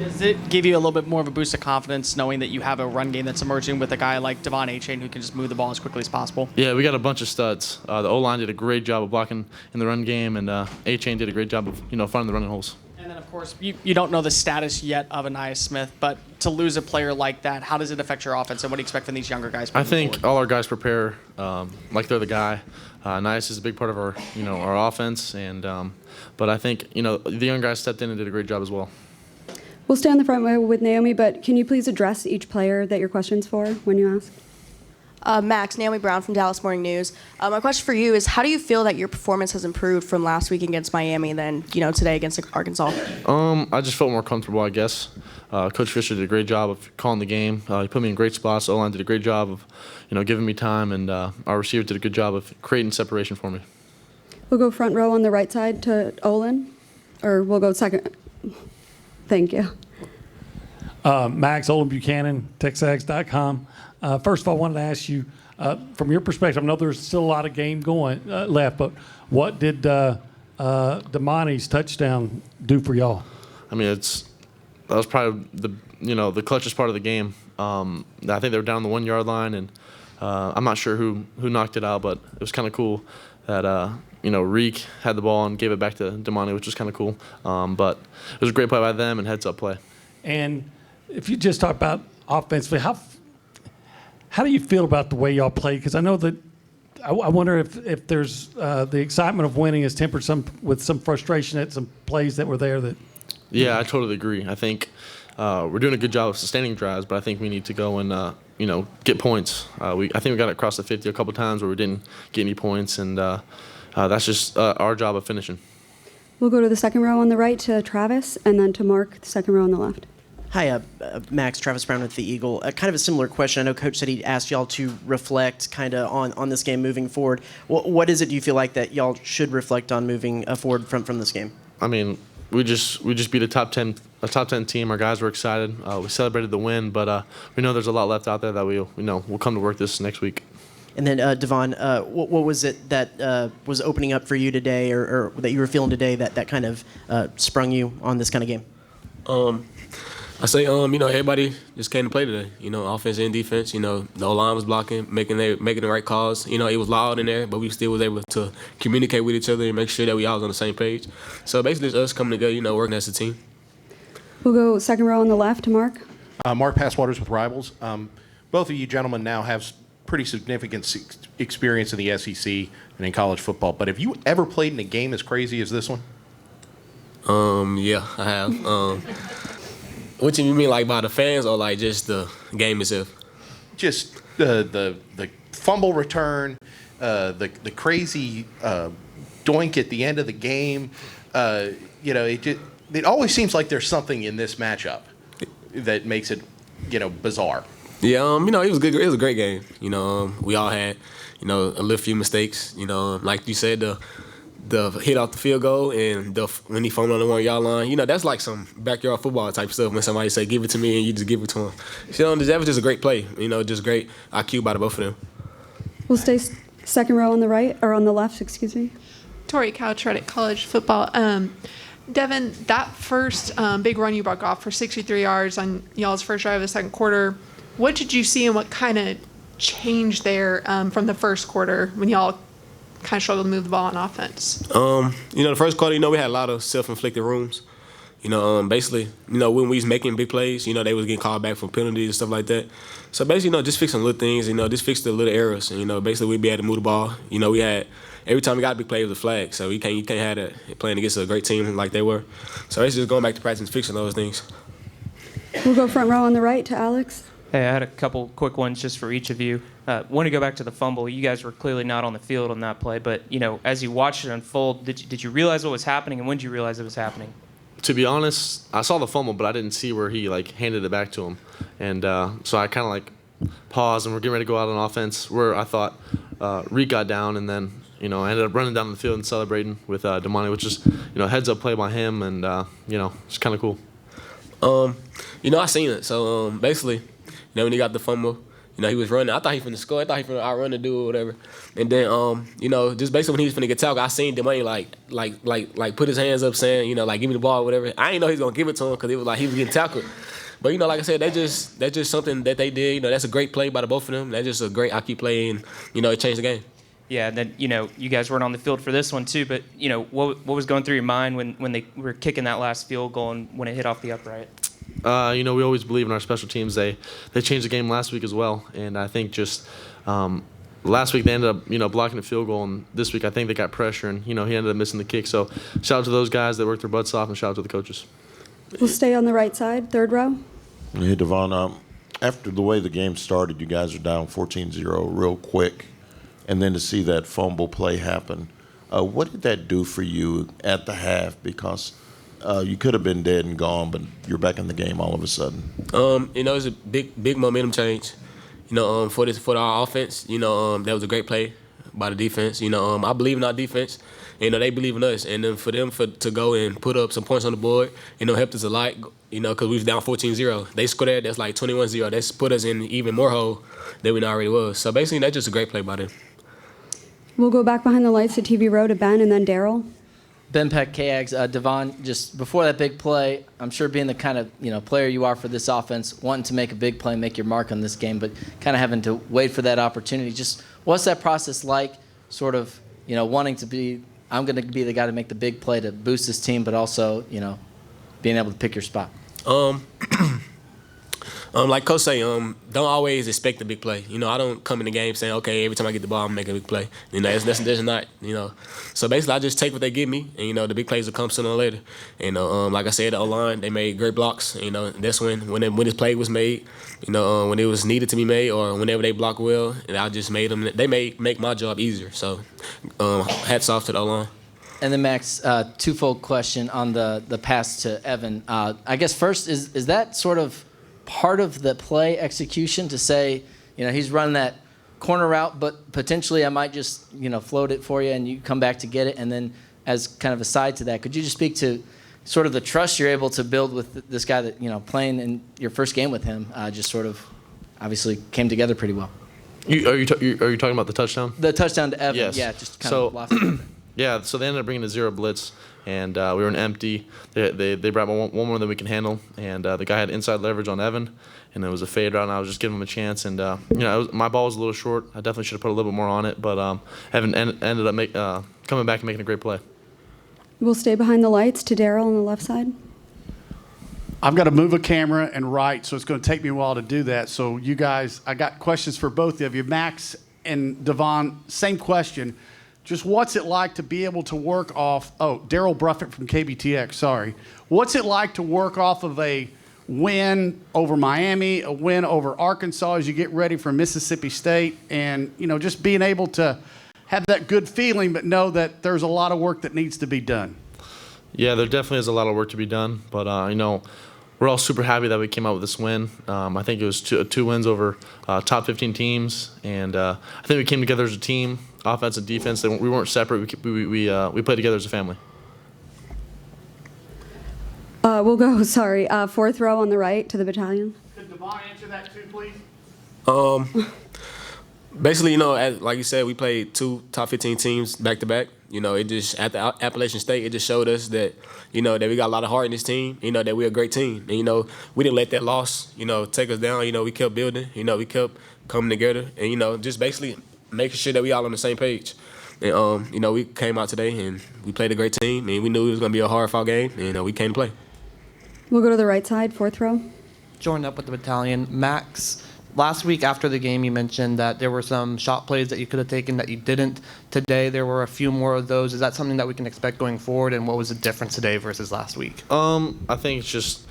Does it give you a little bit more of a boost of confidence knowing that you have a run game that's emerging with a guy like Devon Achane who can just move the ball as quickly as possible? Yeah, we got a bunch of studs. The O-line did a great job of blocking in the run game, and Achane did a great job of finding the running holes. And then, of course, you don't know the status yet of Anais Smith, but to lose a player like that, how does it affect your offense, and what do you expect from these younger guys? I think forward? all our guys prepare like they're the guy. Anais is a big part of our offense, and but I think the young guys stepped in and did a great job as well. We'll stay on the front row with Naomi, but can you please address each player that your question's for when you ask? Max, Naomi Brown from Dallas Morning News. My question for you is, how do you feel that your performance has improved from last week against Miami than today against Arkansas? I just felt more comfortable, I guess. Coach Fisher did a great job of calling the game. He put me in great spots. O-line did a great job of giving me time, and our receiver did a good job of creating separation for me. We'll go front row on the right side to Olin, or we'll go second. Thank you. Max, Olin Buchanan, TexAgs.com. First of all, I wanted to ask you, from your perspective, I know there's still a lot of game going left, but what did Damani's touchdown do for y'all? I mean, that was probably the clutchest part of the game. I think they were down the 1 yard line, and I'm not sure who knocked it out, but it was kind of cool that Reek had the ball and gave it back to Damani, which was kind of cool. But it was a great play by them and heads up play. And if you just talk about offensively, how do you feel about the way y'all play? Because I know that I wonder if there's the excitement of winning is tempered with some frustration at some plays that were there that. Yeah, I totally agree. I think we're doing a good job of sustaining drives, but I think we need to go and get points. I think we got it across the 50 a couple times where we didn't get any points, and that's just our job of finishing. We'll go to the second row on the right to Travis, and then to Mark, the second row on the left. Hi, Max, Travis Brown with the Eagle. Kind of a similar question. I know Coach said he asked y'all to reflect kind of on this game moving forward. What is it do you feel like that y'all should reflect on moving forward from this game? I mean, we just beat a top 10 team. Our guys were excited. We celebrated the win, but we know there's a lot left out there that we'll come to work this next week. And then Devon, what was it that was opening up for you today, or that you were feeling today that kind of sprung you on this kind of game? I say, everybody just came to play today. Offense and defense. The O-line was blocking, making the right calls. It was loud in there, but we still was able to communicate with each other and make sure that we all was on the same page. So basically, it's us coming together, working as a team. We'll go second row on the left to Mark. Mark Passwaters with Rivals. Both of you gentlemen now have pretty significant experience in the SEC and in college football. But have you ever played in a game as crazy as this one? Yeah, I have. What you mean, like by the fans or like just the game itself? Just the fumble return, the crazy doink at the end of the game. It always seems like there's something in this matchup that makes it, bizarre. Yeah, it was good. It was a great game. We all had, a little few mistakes. Like you said, the hit off the field goal and when he fumbled on the 1 yard line, that's like some backyard football type stuff when somebody say give it to me and you just give it to him. That was just a great play. Just great IQ by the both of them. We'll stay second row on the right, or on the left, excuse me. Tori Couch, Reddit College Football. Devin, that first big run you broke off for 63 yards on y'all's first drive of the second quarter, what did you see and what kind of changed there from the first quarter when y'all kind of struggled to move the ball on offense? The first quarter, we had a lot of self-inflicted wounds. Basically, when we was making big plays, they was getting called back for penalties and stuff like that. So basically, just fixing little things, just fix the little errors. And, basically, we'd be able to move the ball. We had, every time we got a big play, it was a flag. So you can't have that playing against a great team like they were. So basically, just going back to practice and fixing those things. We'll go front row on the right to Alex. Hey, I had a couple quick ones just for each of you. Want to go back to the fumble. You guys were clearly not on the field on that play, but as you watched it unfold, did you realize what was happening, and when did you realize it was happening? To be honest, I saw the fumble, but I didn't see where he handed it back to him, and so I kind of paused, and we're getting ready to go out on offense. Where I thought Reek got down, and then I ended up running down the field and celebrating with Damani, which is heads up play by him, and it's kind of cool. I seen it. So basically, when he got the fumble, You know, he was running. I thought he finna score. I thought he finna outrun the dude or whatever. And then, you know, just basically when he was finna get tackled, I seen Devon like put his hands up saying, you know, like, give me the ball or whatever. I didn't know he was gonna give it to him because it was like he was getting tackled. But, you know, like I said, that's just something that they did. You know, that's a great play by the both of them. That's just a great IQ play, and, you know, it changed the game. Yeah, and then, you know, you guys weren't on the field for this one too, but, you know, what was going through your mind when they were kicking that last field goal and when it hit off the upright? You know, we always believe in our special teams. They changed the game last week as well, and I think just last week they ended up, you know, blocking a field goal, and this week I think they got pressure, and, you know, he ended up missing the kick. So shout out to those guys that worked their butts off, and shout out to the coaches. We'll stay on the right side, third row. Hey, Devon, after the way the game started, you guys are down 14-0 real quick, and then to see that fumble play happen, what did that do for you at the half? Because you could have been dead and gone, but you're back in the game all of a sudden. You know, it's a big momentum change. You know, for our offense, you know, that was a great play by the defense. You know, I believe in our defense. You know, they believe in us, and then for them to go and put up some points on the board, you know, helped us a lot. You know, because we was down 14-0. They scored that. That's like 21-0. That's put us in even more hole than we already was. So basically, that's just a great play by them. We'll go back behind the lights to TV row to Ben and then Daryl. Ben Peck, KAGS. Devon, just before that big play, I'm sure being the kind of, you know, player you are for this offense, wanting to make a big play, make your mark on this game, but kind of having to wait for that opportunity. Just what's that process like, sort of, you know, wanting to be, I'm going to be the guy to make the big play to boost this team, but also, you know, being able to pick your spot? Like Coach say, don't always expect the big play. You know, I don't come in the game saying, okay, every time I get the ball, I'm making a big play. You know, that's not, you know. So basically, I just take what they give me, and, you know, the big plays will come sooner or later. And, like I said, the O-line, they made great blocks. You know, that's when this play was made, you know, when it was needed to be made or whenever they block well, and I just made them. They make my job easier. So hats off to the O-line. And then, Max, twofold question on the pass to Evan. I guess first, is that sort of part of the play execution to say, you know, he's running that corner route, but potentially I might just, you know, float it for you and you come back to get it. And then as kind of a side to that, could you just speak to sort of the trust you're able to build with this guy that, you know, playing in your first game with him, just sort of obviously came together pretty well? Are you talking about the touchdown? The touchdown to Evan, yes. Yeah, just kind of lost it. Yeah, so they ended up bringing a zero blitz, and we were in empty. They brought one more than we can handle, and the guy had inside leverage on Evan, and it was a fade route, and I was just giving him a chance. And, you know, my ball was a little short. I definitely should have put a little bit more on it, but Evan ended up coming back and making a great play. We'll stay behind the lights to Daryl on the left side. I've got to move a camera and write, so it's going to take me a while to do that. So you guys, I got questions for both of you. Max and Devon, same question. Just what's it like to be able to work off, Daryl Bruffett from KBTX, sorry. What's it like to work off of a win over Miami, a win over Arkansas as you get ready for Mississippi State, and, you know, just being able to have that good feeling but know that there's a lot of work that needs to be done? Yeah, there definitely is a lot of work to be done, but, you know, we're all super happy that we came out with this win. I think it was two wins over top 15 teams, and I think we came together as a team, offense and defense. We weren't separate. We played together as a family. We'll go, fourth row on the right to the battalion. Could Devon answer that too, please? Basically, you know, like you said, we played two top 15 teams back to back. You know, it just at the Appalachian State, it just showed us that, you know, that we got a lot of heart in this team. You know, that we're a great team, and, you know, we didn't let that loss, you know, take us down. You know, we kept building. You know, we kept coming together, and, you know, just basically making sure that we all on the same page. And you know, we came out today and we played a great team, and we knew it was going to be a hard-fought game, and we came to play. We'll go to the right side, fourth row. Joined up with the battalion. Max, last week after the game, you mentioned that there were some shot plays that you could have taken that you didn't. Today, there were a few more of those. Is that something that we can expect going forward, and what was the difference today versus last week? I think it's just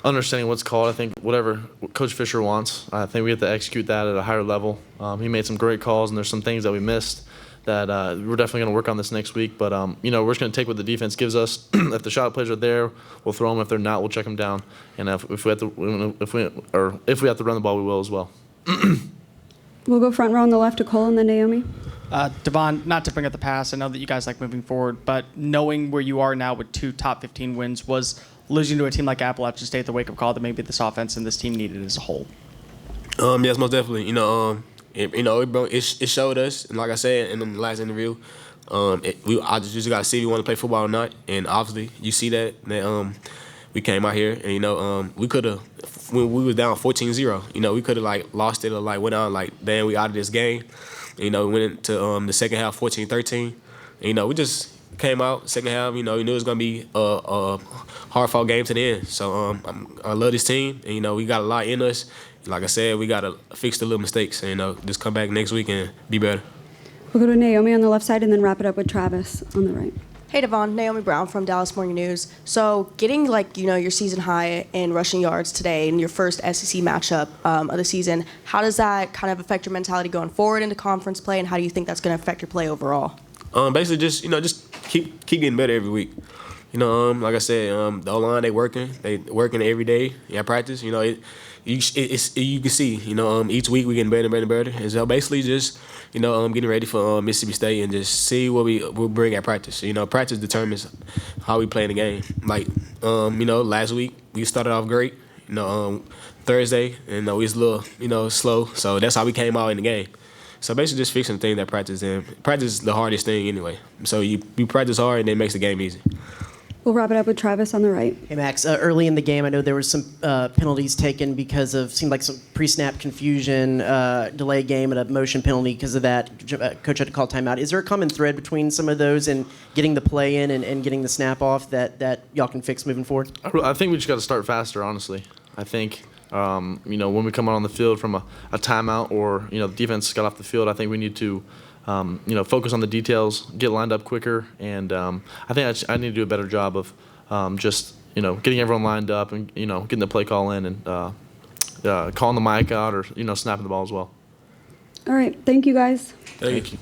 understanding what's called. I think whatever Coach Fisher wants, I think we have to execute that at a higher level. He made some great calls, and there's some things that we missed that we're definitely going to work on this next week. But, you know, we're just going to take what the defense gives us. If the shot plays are there, we'll throw them. If they're not, we'll check them down. And if we have to run the ball, we will as well. We'll go front row on the left to Cole and then Naomi. Devon, not to bring up the past, I know that you guys like moving forward, but knowing where you are now with two top 15 wins, was losing to a team like Appalachian State the wake-up call that maybe this offense and this team needed as a whole? Yes, most definitely. It showed us, and like I said in the last interview, I just got to see if we want to play football or not. And obviously, you see that we came out here, and we could have, when we was down 14-0, we could have like lost it or like went on like, damn, we out of this game. We went into the second half 14-13. We just came out second half. We knew it was gonna be a hard fought game to the end. So I love this team, and we got a lot in us. Like I said, we gotta fix the little mistakes, and just come back next week and be better. We'll go to Naomi on the left side and then wrap it up with Travis on the right. Hey, Devon. Naomi Brown from Dallas Morning News. So getting, your season high in rushing yards today in your first SEC matchup of the season, how does that kind of affect your mentality going forward into conference play, and how do you think that's going to affect your play overall? Basically, just keep getting better every week. Like I said, the O-line, they working every day at practice. You can see, each week we getting better and better and better. And so basically just, getting ready for Mississippi State and just see what we'll bring at practice. Practice determines how we play in the game. Like, last week we started off great. Thursday, and we was a little, slow. So that's how we came out in the game. So basically just fixing the thing that practice is the hardest thing anyway. So you practice hard and it makes the game easy. We'll wrap it up with Travis on the right. Hey, Max, early in the game, I know there was some penalties taken because of, seemed like some pre-snap confusion, delay game, and a motion penalty because of that. Coach had to call timeout. Is there a common thread between some of those and getting the play in and getting the snap off that y'all can fix moving forward? I think we just got to start faster, honestly. I think, when we come out on the field from a timeout or, the defense got off the field, I think we need to focus on the details, get lined up quicker, and I think I need to do a better job of just getting everyone lined up and getting the play call in and calling the mic out or snapping the ball as well. All right. Thank you, guys. Thank you.